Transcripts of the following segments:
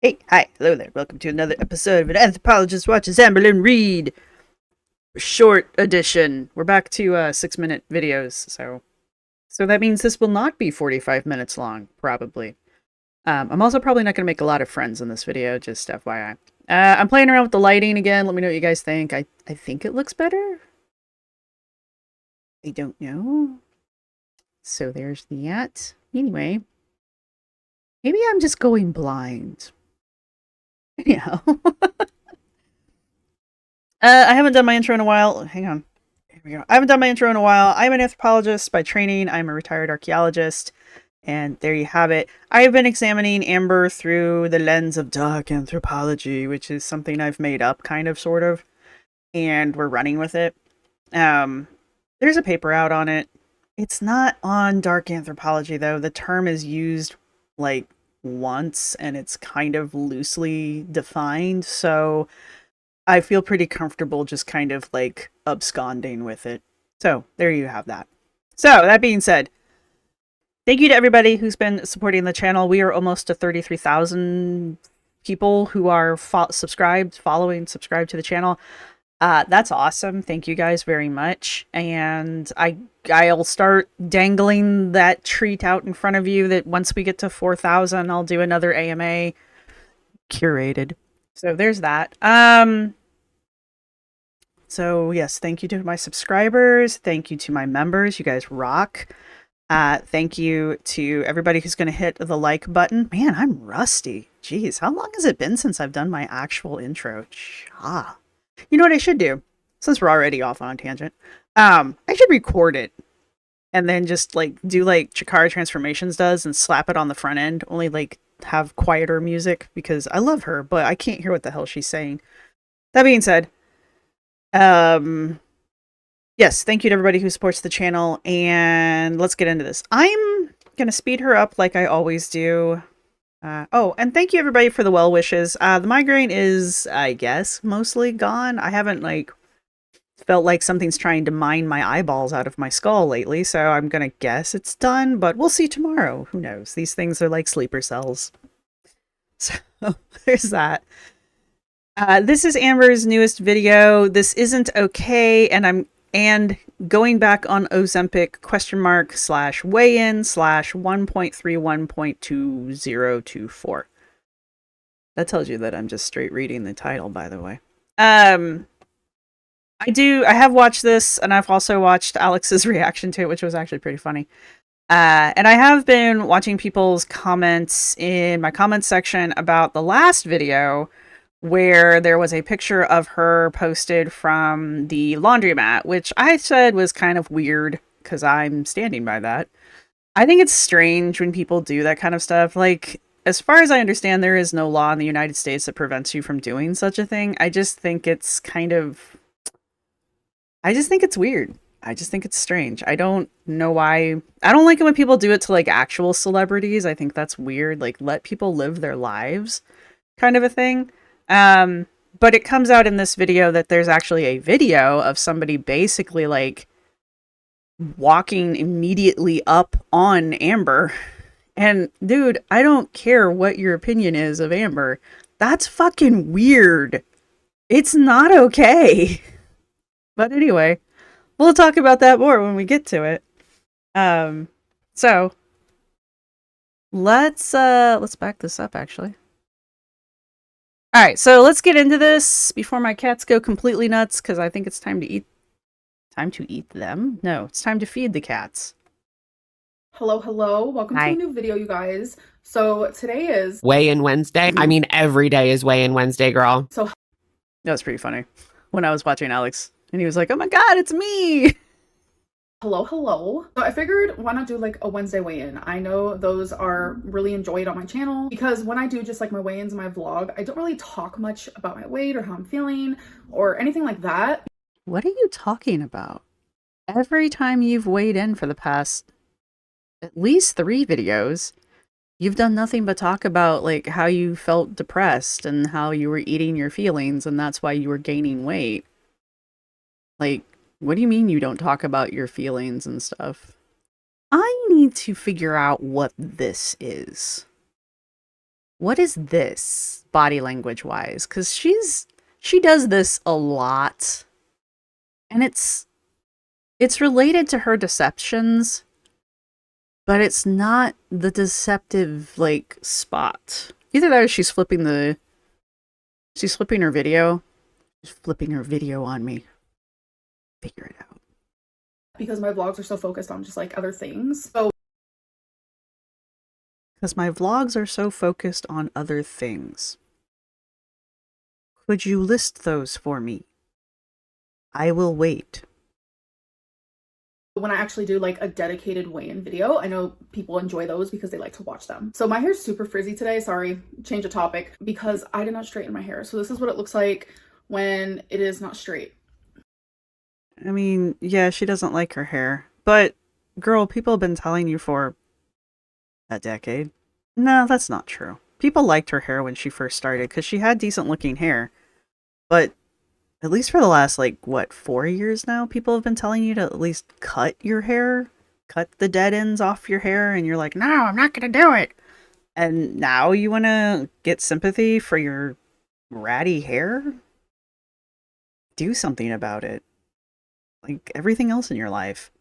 Hey, hi, hello there. Welcome to another episode of An Anthropologist Watches Amberlynn Read. Short edition. We're back to 6-minute videos, so that means this will not be 45 minutes long, probably. I'm also probably not going to make a lot of friends in this video, just FYI. I'm playing around with the lighting again. Let me know what you guys think. I think it looks better. I don't know. So there's that. Anyway, maybe I'm just going blind. Anyhow. I haven't done my intro in a while. Hang on. Here we go. I haven't done my intro in a while. I'm an anthropologist by training. I'm a retired archaeologist. And there you have it. I've been examining Amber through the lens of dark anthropology, which is something I've made up, kind of, sort of. And we're running with it. There's a paper out on it. It's not on dark anthropology, though. The term is used, like, once, and it's kind of loosely defined, so I feel pretty comfortable just kind of like absconding with it. So there you have that. So that being said, thank you to everybody who's been supporting the channel. We are almost to 33,000 people who are subscribed to the channel. That's awesome. Thank you guys very much. And I'll start dangling that treat out in front of you that once we get to 4,000, I'll do another AMA curated. So there's that. So yes, thank you to my subscribers. Thank you to my members. You guys rock. Thank you to everybody who's going to hit the like button. Man, I'm rusty. Jeez, how long has it been since I've done my actual intro? You know what I should do? Since we're already off on a tangent, I should record it and then just like do like Chikara Transformations does and slap it on the front end. Only like have quieter music because I love her, but I can't hear what the hell she's saying. That being said, yes, thank you to everybody who supports the channel, and let's get into this. I'm gonna speed her up like I always do. Oh, and thank you everybody for the well wishes. The migraine is, I guess, mostly gone. I haven't like felt like something's trying to mine my eyeballs out of my skull lately, so I'm gonna guess it's done, but we'll see tomorrow. Who knows? These things are like sleeper cells. So there's that. This is Amber's newest video. This isn't okay, and going back on Ozempic / weigh-in / 1.31.2024. That tells you that I'm just straight reading the title, by the way. I have watched this, and I've also watched Alex's reaction to it, which was actually pretty funny. And I have been watching people's comments in my comments section about the last video, where there was a picture of her posted from the laundromat, which I said was kind of weird because I'm standing by that. I think it's strange when people do that kind of stuff. Like, as far as I understand, there is no law in the United States that prevents you from doing such a thing. I just think it's weird. I just think it's strange. I don't know why. I don't like it when people do it to like actual celebrities. I think that's weird. Like, let people live their lives kind of a thing. But it comes out in this video that there's actually a video of somebody basically like walking immediately up on Amber. And dude, I don't care what your opinion is of Amber. That's fucking weird. It's not okay. But anyway, we'll talk about that more when we get to it. So let's back this up actually. All right, so let's get into this before my cats go completely nuts, because I think it's time to eat. Time to eat them? No, it's time to feed the cats. Hello, hello. Welcome to a new video, you guys. So today is Weigh-in Wednesday. I mean, every day is Weigh-in Wednesday, girl. So that was pretty funny when I was watching Alex, and he was like, "Oh my god, it's me!" Hello, hello. So I figured, why not do like a Wednesday weigh-in? I know those are really enjoyed on my channel because when I do just like my weigh-ins in my vlog, I don't really talk much about my weight or how I'm feeling or anything like that. What are you talking about? Every time you've weighed in for the past at least 3 videos, you've done nothing but talk about like how you felt depressed and how you were eating your feelings and that's why you were gaining weight. Like, what do you mean you don't talk about your feelings and stuff? I need to figure out what this is. what is this body language wise? Because she does this a lot, and it's related to her deceptions, but it's not the deceptive like spot. Either that or she's flipping her video. She's flipping her video on me. Figure it out. Because my vlogs are so focused on just like other things. So Because my vlogs are so focused on other things. Could you list those for me? I will wait. when I actually do like a dedicated weigh-in video, I know people enjoy those because they like to watch them. So my hair's super frizzy today. Sorry, change of topic, because I did not straighten my hair. So this is what it looks like when it is not straight. I mean, yeah, she doesn't like her hair. But, girl, people have been telling you for a decade. No, that's not true. People liked her hair when she first started because she had decent looking hair. But at least for the last, like, what, 4 years now, people have been telling you to at least cut your hair. Cut the dead ends off your hair. And you're like, no, I'm not going to do it. And now you want to get sympathy for your ratty hair? Do something about it. Like everything else in your life.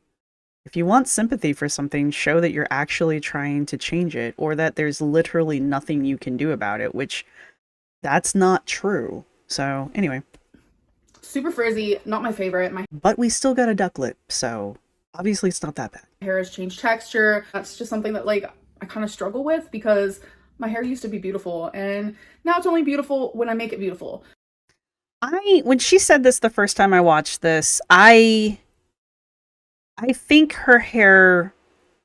If you want sympathy for something, show that you're actually trying to change it, or that there's literally nothing you can do about it, which that's not true. So anyway. Super frizzy, not my favorite. My But we still got a duck lip, so obviously it's not that bad. hair has changed texture. That's just something that like I kind of struggle with because my hair used to be beautiful and now it's only beautiful when I make it beautiful. When she said this the first time I watched this, I think her hair,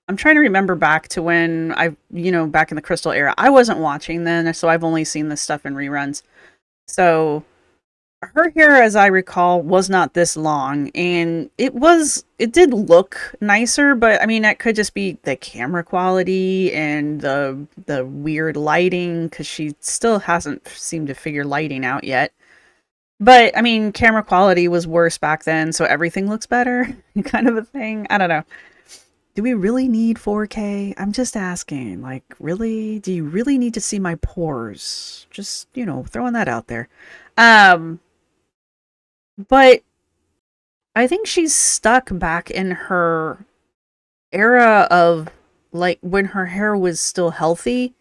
I'm trying to remember back to when back in the Crystal era. I wasn't watching then, so I've only seen this stuff in reruns. So her hair, as I recall, was not this long, and it did look nicer, but I mean, that could just be the camera quality and the weird lighting, because she still hasn't seemed to figure lighting out yet. But, I mean, camera quality was worse back then, so everything looks better, kind of a thing. I don't know. Do we really need 4K? I'm just asking. Like, really? Do you really need to see my pores? Just, throwing that out there. But I think she's stuck back in her era of, like, when her hair was still healthy.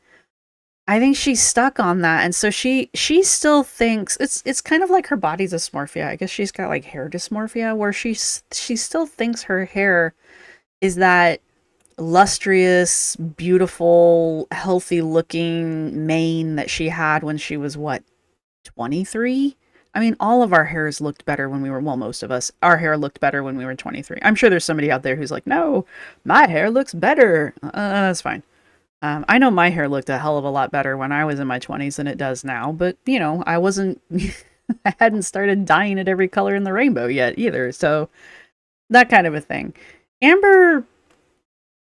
I think she's stuck on that, and so she still thinks it's kind of like her body dysmorphia. I guess she's got like hair dysmorphia, where she still thinks her hair is that lustrous, beautiful, healthy looking mane that she had when she was 23. I mean, all of our hairs looked better when we were, well, most of us, our hair looked better when we were 23. I'm sure there's somebody out there who's like, no, my hair looks better. That's fine. I know my hair looked a hell of a lot better when I was in my 20s than it does now, but, I wasn't, I hadn't started dyeing it every color in the rainbow yet either, so that kind of a thing. Amber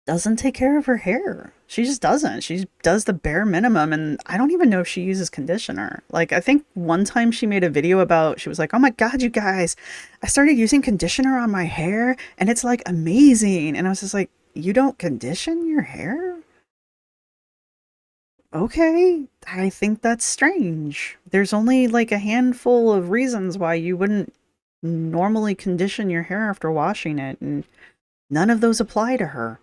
doesn't take care of her hair. She just doesn't. She does the bare minimum, and I don't even know if she uses conditioner. Like, I think one time she made a video about, she was like, oh my god, you guys, I started using conditioner on my hair, and it's, like, amazing. And I was just like, you don't condition your hair? Okay, I think that's strange. There's only like a handful of reasons why you wouldn't normally condition your hair after washing it, and none of those apply to her.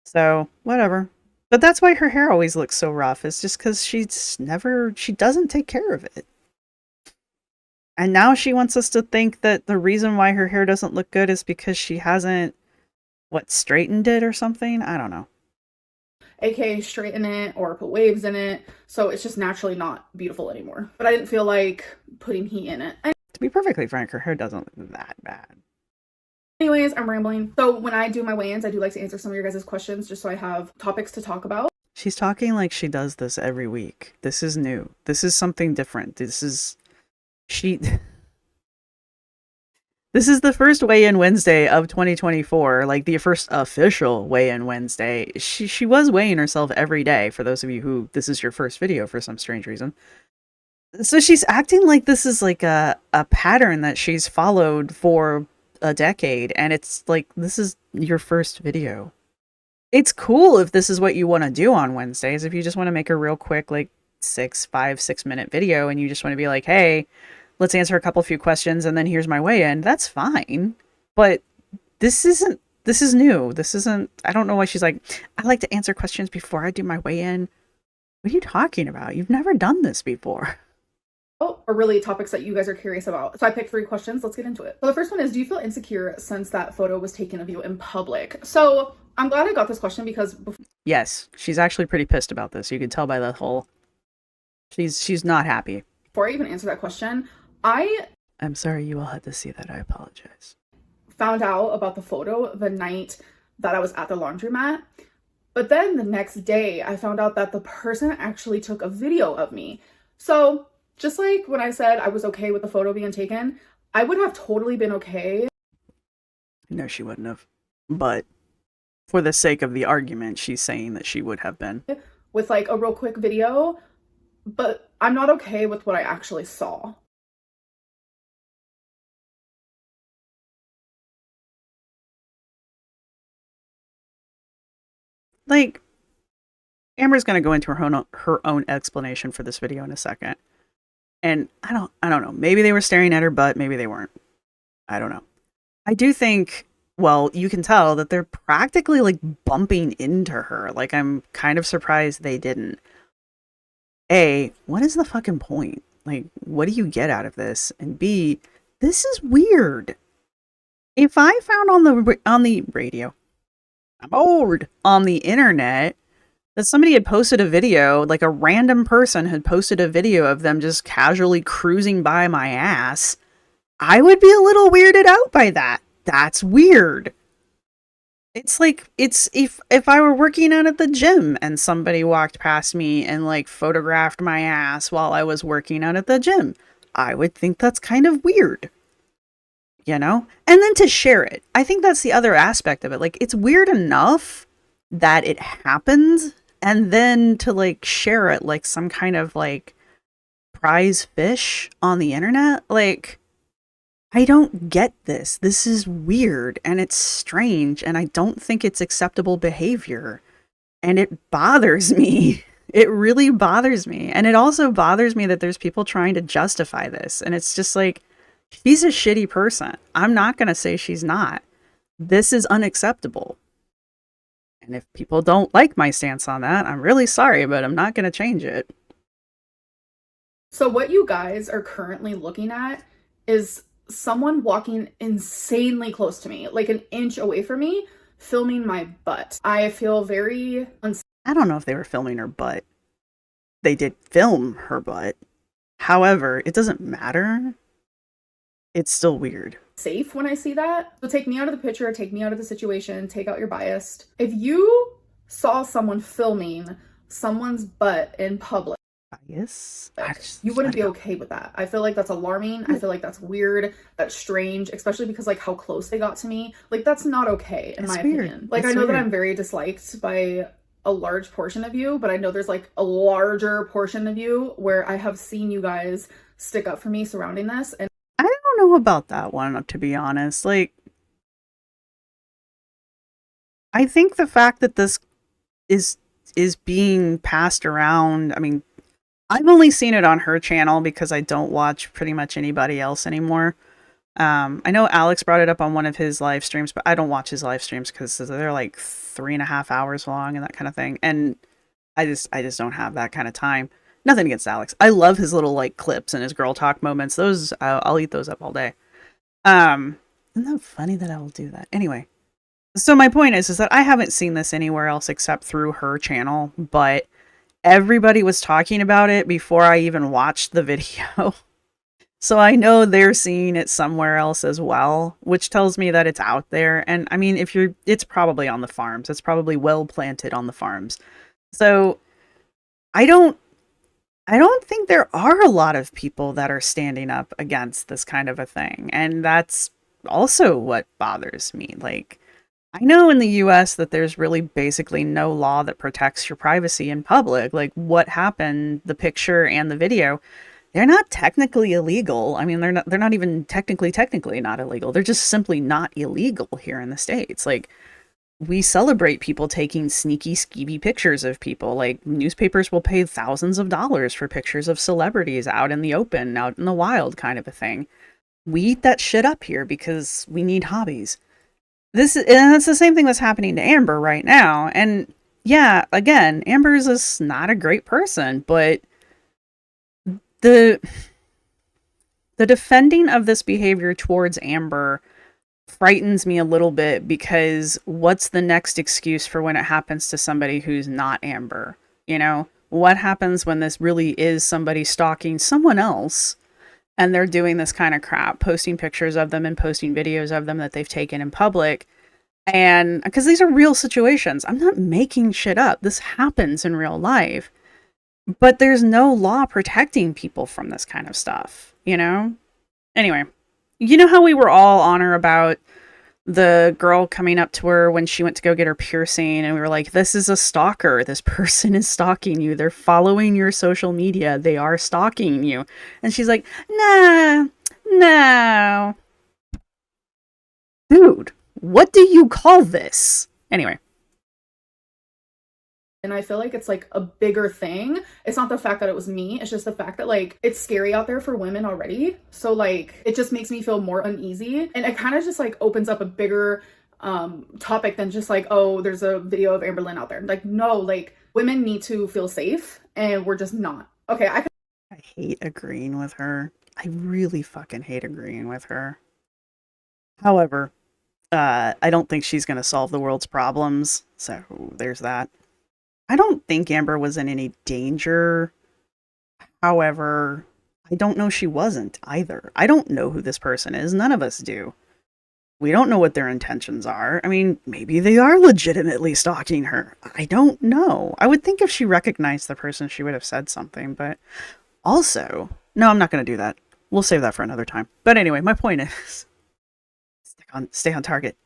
So, whatever. But that's why her hair always looks so rough. It's just because she doesn't take care of it. And now she wants us to think that the reason why her hair doesn't look good is because she hasn't, straightened it or something? I don't know. AKA straighten it or put waves in it, so it's just naturally not beautiful anymore. But I didn't feel like putting heat in it. To be perfectly frank, her hair doesn't look that bad. Anyways, I'm rambling. So when I do my weigh-ins, I do like to answer some of your guys' questions just so I have topics to talk about. She's talking like she does this every week. This is new. This is something different. This is the first weigh-in Wednesday of 2024, like the first official weigh-in Wednesday. She was weighing herself every day, for those of you who this is your first video for some strange reason. So she's acting like this is like a pattern that she's followed for a decade, and it's like, this is your first video. It's cool if this is what you want to do on Wednesdays, if you just want to make a real quick, like, 5-6 minute video and you just want to be like, hey, let's answer a few questions and then here's my weigh-in, that's fine. But this is new. This isn't, I don't know why she's like, I like to answer questions before I do my weigh-in. What are you talking about? You've never done this before. Or really topics that you guys are curious about. So I picked 3 questions. Let's get into it. So the first one is, do you feel insecure since that photo was taken of you in public? So I'm glad I got this question because yes, she's actually pretty pissed about this. You can tell by the whole, she's not happy. Before I even answer that question, I'm sorry you all had to see that. I apologize. Found out about the photo the night that I was at the laundromat. But then the next day, I found out that the person actually took a video of me. So just like when I said I was okay with the photo being taken, I would have totally been okay. No, she wouldn't have. But for the sake of the argument, she's saying that she would have been. With like a real quick video, but I'm not okay with what I actually saw. Like, Amber's going to go into her own explanation for this video in a second. And I don't know. Maybe they were staring at her butt. Maybe they weren't. I don't know. I do think, well, you can tell that they're practically like bumping into her. Like, I'm kind of surprised they didn't. A, what is the fucking point? Like, what do you get out of this? And B, this is weird. If I found on the radio, I'm old, on the internet, that somebody had posted a video, like a random person had posted a video of them just casually cruising by my ass, I would be a little weirded out by that. That's weird. It's like, it's if I were working out at the gym and somebody walked past me and like photographed my ass while I was working out at the gym, I would think that's kind of weird. You know? And then to share it. I think that's the other aspect of it. Like, it's weird enough that it happened, and then to like share it like some kind of like prize fish on the internet. Like, I don't get this. This is weird and it's strange, and I don't think it's acceptable behavior. And it bothers me. It really bothers me. And it also bothers me that there's people trying to justify this. And it's just like, she's a shitty person. I'm not going to say she's not. This is unacceptable. And if people don't like my stance on that, I'm really sorry, but I'm not going to change it. So what you guys are currently looking at is someone walking insanely close to me, like an inch away from me, filming my butt. I feel very I don't know if they were filming her butt. They did film her butt. However, it doesn't matter. It's still weird. Safe when I see that. So take me out of the picture, take me out of the situation, take out your bias. If you saw someone filming someone's butt in public, Bias? you wouldn't be okay with that. I feel like that's alarming. I feel like that's weird. That's strange, especially because like how close they got to me. Like, that's not okay in my opinion. Like, I know that I'm very disliked by a large portion of you, but I know there's like a larger portion of you where I have seen you guys stick up for me surrounding this. And I don't know about that one, to be honest. Like, I think the fact that this is being passed around, I mean, I've only seen it on her channel because I don't watch pretty much anybody else anymore. I know Alex brought it up on one of his live streams, but I don't watch his live streams because they're like 3.5 hours long and that kind of thing. And I just don't have that kind of time. Nothing against Alex. I love his little like clips and his girl talk moments. Those I'll eat those up all day. Isn't that funny that I will do that? Anyway, so my point is that I haven't seen this anywhere else except through her channel, but everybody was talking about it before I even watched the video. So I know they're seeing it somewhere else as well, which tells me that it's out there. And I mean, it's probably on the farms. It's probably well planted on the farms. So I don't think there are a lot of people that are standing up against this kind of a thing. And that's also what bothers me. Like, I know in the US that there's really basically no law that protects your privacy in public. Like, what happened, the picture and the video, they're not technically illegal. I mean, they're not even technically not illegal. They're just simply not illegal here in the States. Like, we celebrate people taking sneaky, skeevy pictures of people. Like, newspapers will pay thousands of dollars for pictures of celebrities out in the open, out in the wild, kind of a thing. We eat that shit up here because we need hobbies. And it's the same thing that's happening to Amber right now. And yeah, again, Amber is not a great person, but the defending of this behavior towards Amber frightens me a little bit, because what's the next excuse for when it happens to somebody who's not Amber? You know, what happens when this really is somebody stalking someone else and they're doing this kind of crap, posting pictures of them and posting videos of them that they've taken in public? And because these are real situations, I'm not making shit up. This happens in real life, but there's no law protecting people from this kind of stuff, you know? Anyway, you know how we were all on her about the girl coming up to her when she went to go get her piercing, and we were like, this is a stalker. This person is stalking you. They're following your social media. They are stalking you. And she's like, nah, no. Dude, what do you call this? Anyway. And I feel like it's like a bigger thing. It's not the fact that it was me. It's just the fact that like it's scary out there for women already. So like it just makes me feel more uneasy. And it kind of just like opens up a bigger topic than just like, oh, there's a video of Amberlynn out there. Like, no, like women need to feel safe and we're just not. Okay, I hate agreeing with her. I really fucking hate agreeing with her. However, I don't think she's going to solve the world's problems. So there's that. I don't think Amber was in any danger. However, I don't know she wasn't either. I don't know who this person is. None of us do. We don't know what their intentions are. I mean, maybe they are legitimately stalking her. I don't know. I would think if she recognized the person, she would have said something. But also, no, I'm not going to do that. We'll save that for another time. But anyway, my point is, stay on target.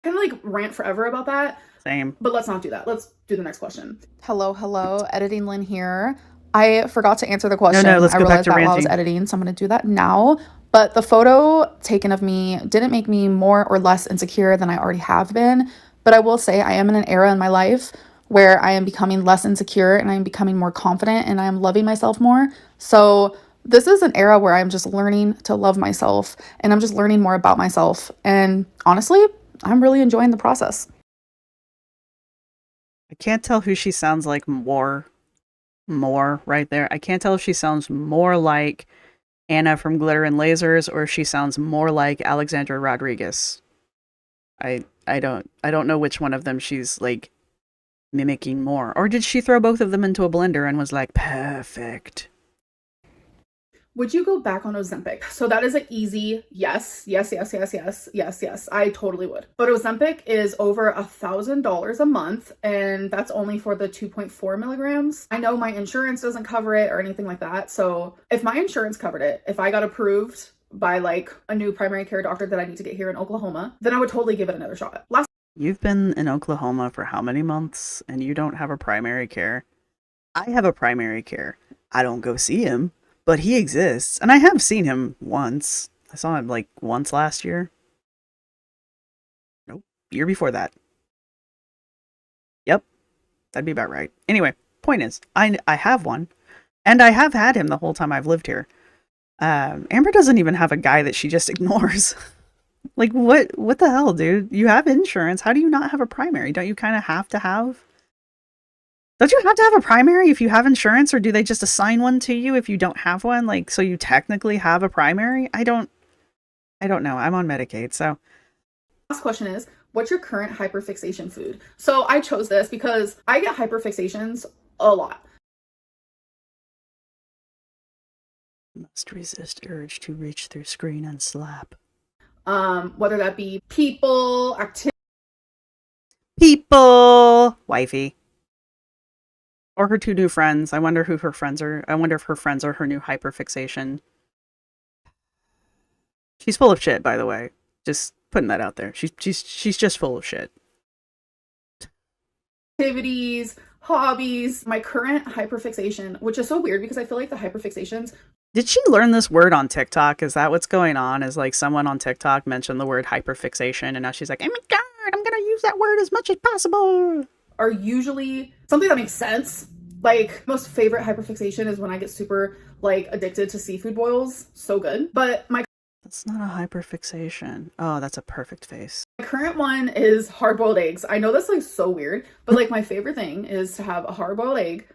kind of like rant forever about that. Same. But let's not do that. Let's do the next question. Hello, Editing Lynn here. I forgot to answer the question. No, let's I go back realized to that ranting. while I was editing, so I'm going to do that now. But the photo taken of me didn't make me more or less insecure than I already have been. But I will say I am in an era in my life where I am becoming less insecure and I am becoming more confident and I am loving myself more. So this is an era where I'm just learning to love myself and I'm just learning more about myself. And honestly, I'm really enjoying the process. I can't tell who she sounds like more right there. I can't tell if she sounds more like Anna from Glitter and Lasers or if she sounds more like Alexandra Rodriguez. I don't know which one of them she's like mimicking more. Or did she throw both of them into a blender and was like, perfect? Would you go back on Ozempic? So that is an easy yes. I totally would. But Ozempic is over $1,000 a month, and that's only for the 2.4 milligrams. I know my insurance doesn't cover it or anything like that. So if my insurance covered it, if I got approved by like a new primary care doctor that I need to get here in Oklahoma, then I would totally give it another shot. You've been in Oklahoma for how many months and you don't have a primary care? I have a primary care. I don't go see him. But he exists, and I have seen him once. I saw him like once last year. Nope, year before that. Yep, that'd be about right. Anyway, point is, I have one, and I have had him the whole time I've lived here. Amber doesn't even have a guy that she just ignores. Like, what the hell, dude? You have insurance. How do you not have a primary? Don't you kind of have to have? Don't you have to have a primary if you have insurance, or do they just assign one to you if you don't have one? Like, so you technically have a primary? I don't know. I'm on Medicaid, so. Last question is, what's your current hyperfixation food? So I chose this because I get hyperfixations a lot. Must resist urge to reach through screen and slap. Whether that be people, activity. People! Wifey. Or her two new friends. I wonder who her friends are. I wonder if her friends are her new hyperfixation. She's full of shit, by the way. Just putting that out there. She's just full of shit. Activities, hobbies. My current hyperfixation, which is so weird because I feel like the hyperfixations. Did she learn this word on TikTok? Is that what's going on? Is like someone on TikTok mentioned the word hyperfixation and now she's like, oh my word. I'm gonna use that word as much as possible. Are usually something that makes sense. Like, most favorite hyperfixation is when I get super like addicted to seafood boils. So good. But my That's not a hyperfixation. Oh, that's a perfect face. current one is hard-boiled eggs. I know that's like so weird, but like my favorite thing is to have a hard-boiled egg,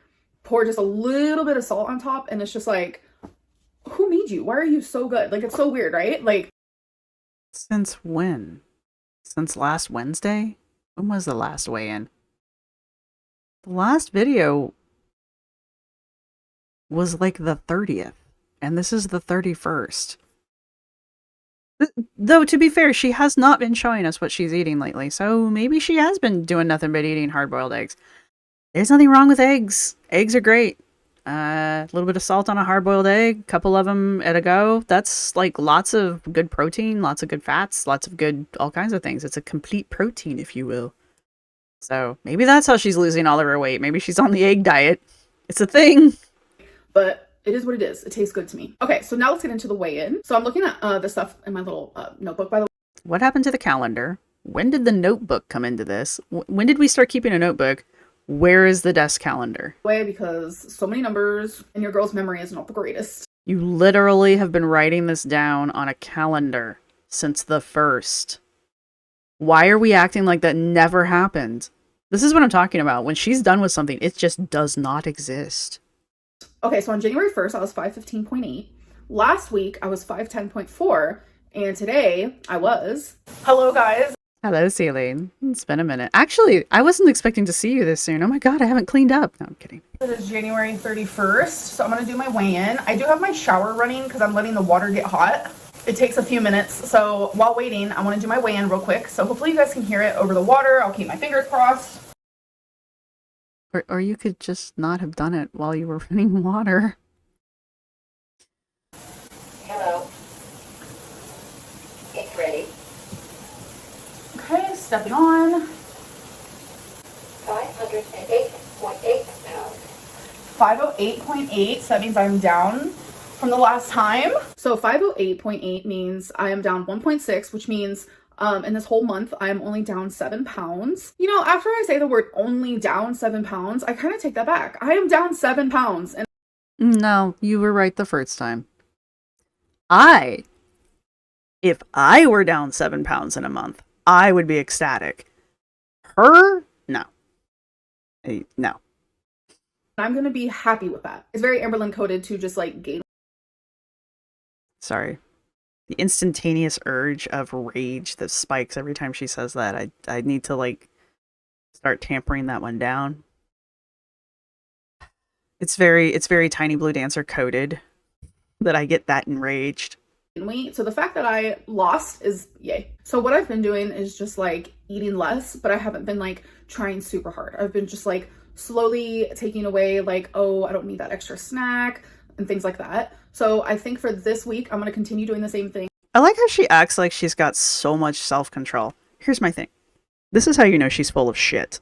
pour just a little bit of salt on top, and it's just like, who made you? Why are you so good? Like, it's so weird, right? Like, Since when? Since last Wednesday? When was the last weigh-in? The last video was like the 30th, and this is the 31st. Though, to be fair, she has not been showing us what she's eating lately, so maybe she has been doing nothing but eating hard-boiled eggs. There's nothing wrong with eggs. Eggs are great. A little bit of salt on a hard-boiled egg, couple of them at a go. That's like lots of good protein, lots of good fats, lots of good all kinds of things. It's a complete protein, if you will. So maybe that's how she's losing all of her weight. Maybe she's on the egg diet. It's a thing. but it is what it is. It tastes good to me. Okay, so now let's get into the weigh-in. So I'm looking at the stuff in my little notebook, by the way. What happened to the calendar? When did the notebook come into this? When did we start keeping a notebook? Where is the desk calendar? Because so many numbers and your girl's memory is not the greatest. You literally have been writing this down on a calendar since the 1st. Why are we acting like that never happened? This is what I'm talking about. When she's done with something, it just does not exist. Okay, so on January 1st, I was 515.8. Last week, I was 510.4. And today, I was... Hello, guys. Hello, Celine. It's been a minute. Actually, I wasn't expecting to see you this soon. Oh my god, I haven't cleaned up. No, I'm kidding. It is January 31st, so I'm going to do my weigh-in. I do have my shower running because I'm letting the water get hot. It takes a few minutes, so while waiting, I want to do my weigh-in real quick. So hopefully you guys can hear it over the water. I'll keep my fingers crossed. Or you could just not have done it while you were running water. Hello. It's ready. Okay, stepping on. 508.8 pounds. 508.8, so that means I'm down from the last time. So 508.8 means I am down 1.6, which means in this whole month, I'm only down 7 pounds. You know, after I say the word only down 7 pounds, I kind of take that back. I am down 7 pounds. And No, you were right the first time. If I were down 7 pounds in a month, I would be ecstatic. Her? No. No. I'm going to be happy with that. It's very Amberlynn coded to just like gain. Sorry. The instantaneous urge of rage that spikes every time she says that. I need to like start tampering that one down. It's very Tiny Blue Dancer coded that I get that enraged. Weight. So the fact that I lost is yay. So what I've been doing is just like eating less, but I haven't been like trying super hard. I've been just like slowly taking away like, oh, I don't need that extra snack and things like that. So I think for this week, I'm going to continue doing the same thing. I like how she acts like she's got so much self-control. Here's my thing. This is how you know she's full of shit.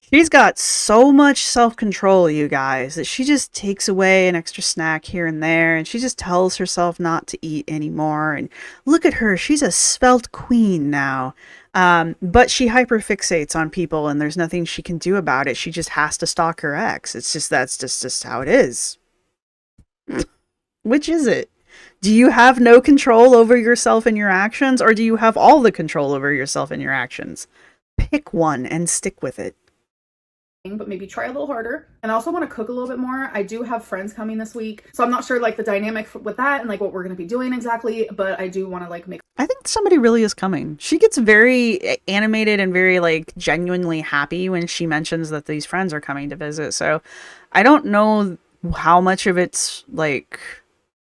She's got so much self-control, you guys, that she just takes away an extra snack here and there, and she just tells herself not to eat anymore. And look at her, she's a svelte queen now. But she hyperfixates on people, and there's nothing she can do about it. She just has to stalk her ex. That's just how it is. Which is it? Do you have no control over yourself and your actions, or do you have all the control over yourself and your actions? Pick one and stick with it. But maybe try a little harder. And I also want to cook a little bit more. I do have friends coming this week, so I'm not sure like the dynamic with that and like what we're going to be doing exactly, but I do want to like make. I think somebody really is coming. She gets very animated and very like genuinely happy when she mentions that these friends are coming to visit. So I don't know how much of it's like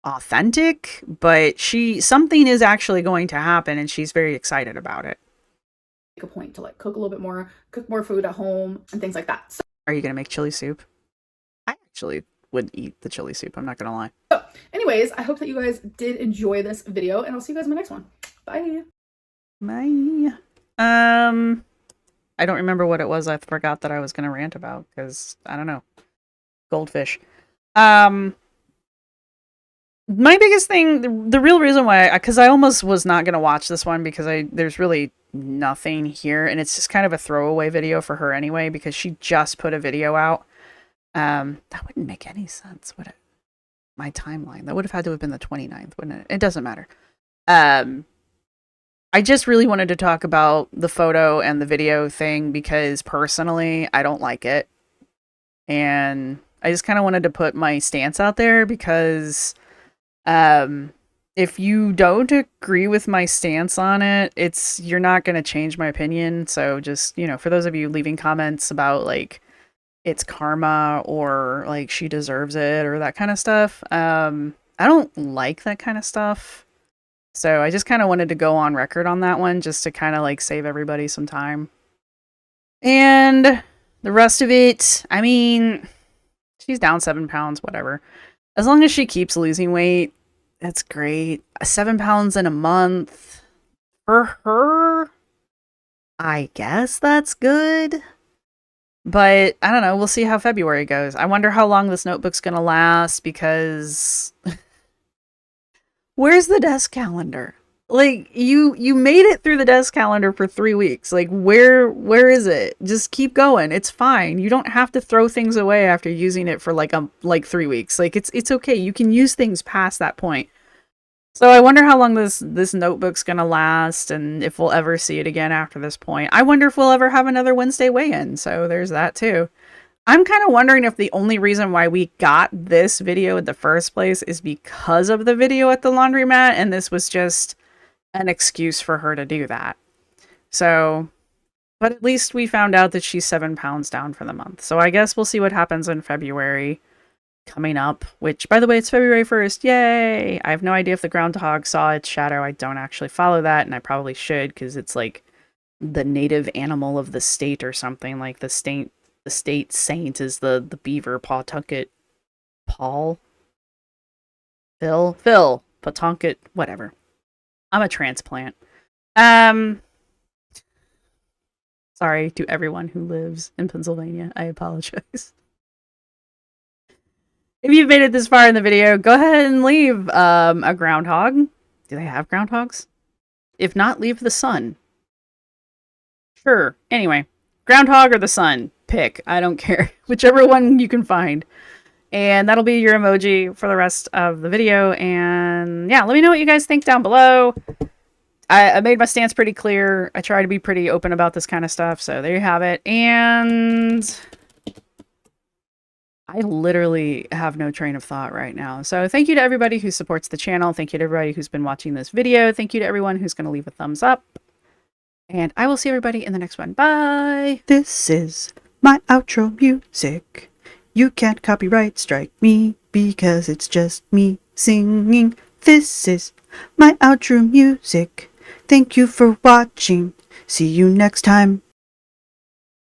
authentic, but something is actually going to happen, and she's very excited about it. A point to like cook a little bit more, cook more food at home and things like that. So, Are you gonna make chili soup? I actually would eat the chili soup, I'm not gonna lie. anyways, I hope that you guys did enjoy this video, and I'll see you guys in my next one. Bye. Bye. I don't remember what it was I forgot that I was gonna rant about, because I don't know. Goldfish. My biggest thing, the real reason why, because I almost was not going to watch this one because there's really nothing here, and it's just kind of a throwaway video for her anyway because she just put a video out. That wouldn't make any sense, would it? My timeline. That would have had to have been the 29th, wouldn't it? It doesn't matter. I just really wanted to talk about the photo and the video thing because personally, I don't like it. And I just kind of wanted to put my stance out there because if you don't agree with my stance on it, you're not going to change my opinion. So just, for those of you leaving comments about like it's karma or like she deserves it or that kind of stuff, I don't like that kind of stuff. So I just kind of wanted to go on record on that one just to kind of like save everybody some time. And the rest of it, I mean, she's down 7 pounds, whatever. As long as she keeps losing weight, that's great. 7 pounds in a month for her, I guess that's good. But I don't know. We'll see how February goes. I wonder how long this notebook's going to last because where's the desk calendar? Like you made it through the desk calendar for 3 weeks. Like where is it? Just keep going. It's fine. You don't have to throw things away after using it for like 3 weeks. Like it's okay. You can use things past that point. So I wonder how long this notebook's going to last and if we'll ever see it again after this point. I wonder if we'll ever have another Wednesday weigh-in. So there's that too. I'm kind of wondering if the only reason why we got this video in the first place is because of the video at the laundromat, and this was just an excuse for her to do that. So, but at least we found out that she's 7 pounds down for the month. So I guess we'll see what happens in February coming up, which, by the way, it's February 1st. Yay! I have no idea if the groundhog saw its shadow. I don't actually follow that, and I probably should because it's like the native animal of the state or something. Like the state saint is the beaver, Pawtucket, Paul, Phil, Pawtucket, whatever. I'm a transplant. Sorry to everyone who lives in Pennsylvania. I apologize. If you've made it this far in the video, go ahead and leave a groundhog. Do they have groundhogs? If not, leave the sun. Sure. Anyway, groundhog or the sun. Pick. I don't care. Whichever one you can find. And that'll be your emoji for the rest of the video. And yeah, let me know what you guys think down below. I made my stance pretty clear. I try to be pretty open about this kind of stuff. So there you have it. And I literally have no train of thought right now. So thank you to everybody who supports the channel. Thank you to everybody who's been watching this video. Thank you to everyone who's going to leave a thumbs up. And I will see everybody in the next one. Bye! This is my outro music. You can't copyright strike me because it's just me singing. This is my outro music. Thank you for watching. See you next time.